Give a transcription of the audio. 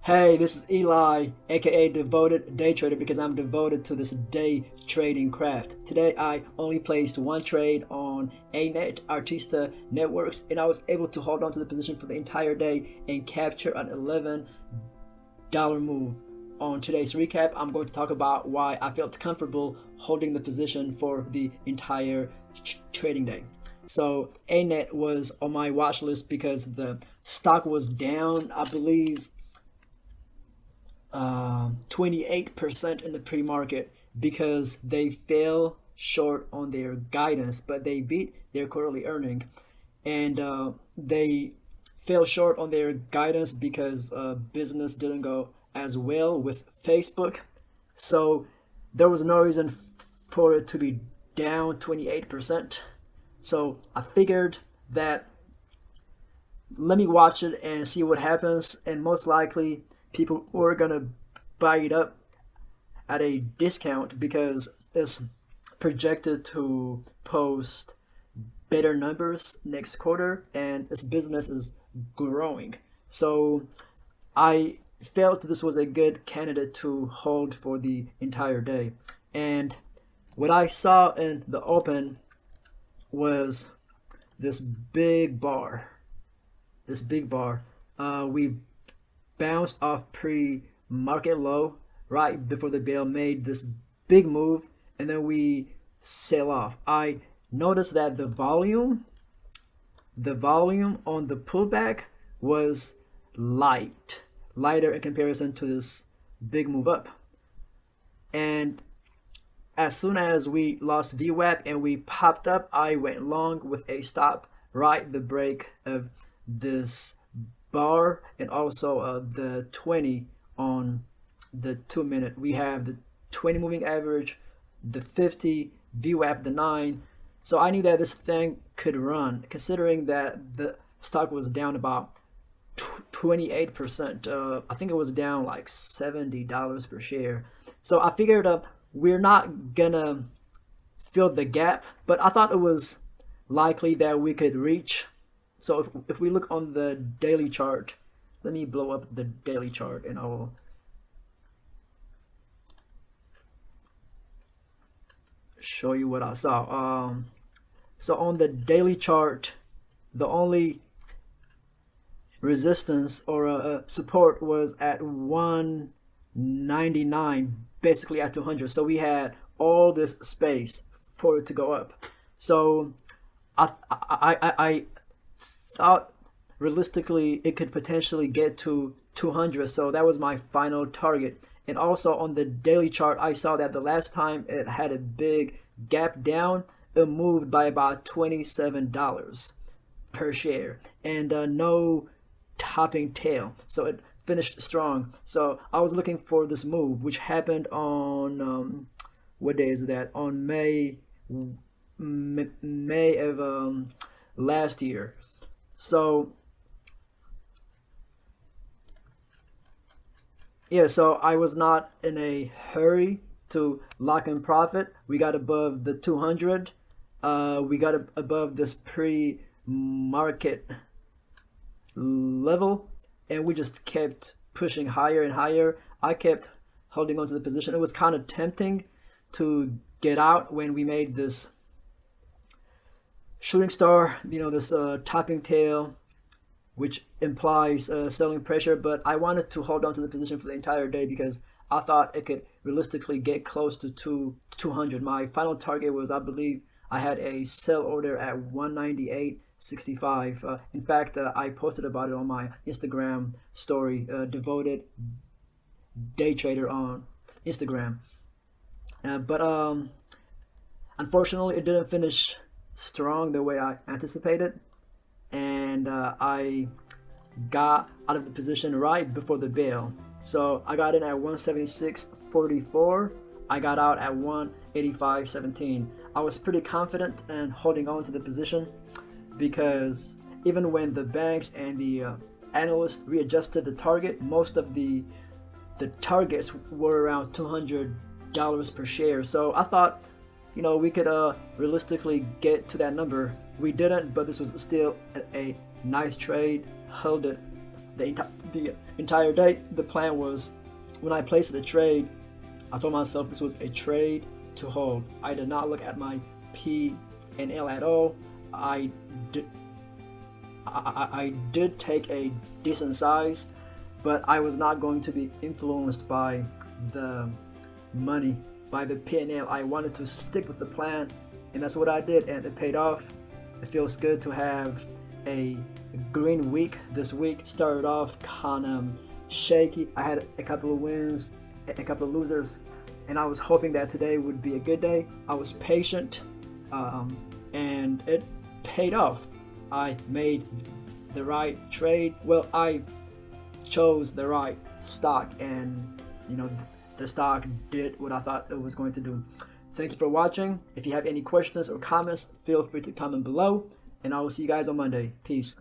Hey, this is Eli, aka Devoted Day Trader, because I'm devoted to this day trading craft. Today I only placed one trade on ANET Artista Networks, and I was able to hold on to the position for the entire day and capture an $11 move. On today's recap, I'm going to talk about why I felt comfortable holding the position for the entire trading day. So ANET was on my watch list because the stock was down, I believe, 28% in the pre-market because they fell short on their guidance, but they beat their quarterly earning, and they fell short on their guidance because business didn't go as well with Facebook. So there was no reason for it to be down 28%. So I figured that let me watch it and see what happens, and most likely people were gonna buy it up at a discount because it's projected to post better numbers next quarter and its business is growing. So I felt this was a good candidate to hold for the entire day. And what I saw in the open was this big bar. We bounced off pre-market low right before the bell, made this big move, and then we sell off. I noticed that the volume on the pullback was lighter in comparison to this big move up. And as soon as we lost VWAP and we popped up, I went long with a stop right the break of this bar, and also the 20 on the 2 minute. We have the 20 moving average, the 50 VWAP, the 9. So I knew that this thing could run, considering that the stock was down about 28%. I think it was down like $70 per share. So I figured we're not gonna fill the gap, but I thought it was likely that we could reach. So if we look on the daily chart, let me blow up the daily chart and I'll show you what I saw. So on the daily chart, the only resistance or support was at 199, basically at 200. So we had all this space for it to go up. So I thought realistically it could potentially get to 200, so that was my final target. And also on the daily chart, I saw that the last time it had a big gap down, it moved by about $27 per share, and no topping tail, so it finished strong. So I was looking for this move, which happened on what day is that? On May of last year. So yeah, so I was not in a hurry to lock in profit. We got above the 200. We got above this pre-market level, and we just kept pushing higher and higher. I kept holding on to the position. It was kind of tempting to get out when we made this shooting star, this topping tail, which implies selling pressure, but I wanted to hold on to the position for the entire day because I thought it could realistically get close to 200. My final target was, I believe, I had a sell order at 198.65. In fact, I posted about it on my Instagram story, Devoted Day Trader on Instagram. But unfortunately, it didn't finish strong the way I anticipated, and I got out of the position right before the bell. So I got in at 176.44. I got out at 185.17. I was pretty confident in holding on to the position because even when the banks and the analysts readjusted the target, most of the targets were around $200 per share. So I thought, we could realistically get to that number. We didn't, but this was still a nice trade. Held it the entire day. The plan was, when I placed the trade, I told myself this was a trade to hold. I did not look at my P and L at all. I did take a decent size, but I was not going to be influenced by the money, by the P&L. I wanted to stick with the plan, and that's what I did, and it paid off. It feels good to have a green week. This week started off kind of shaky. I had a couple of wins, a couple of losers, and I was hoping that today would be a good day. I was patient, and it paid off. I made the right trade. Well, I chose the right stock, and the stock did what I thought it was going to do. Thank you for watching. If you have any questions or comments, feel free to comment below, and I will see you guys on Monday. Peace.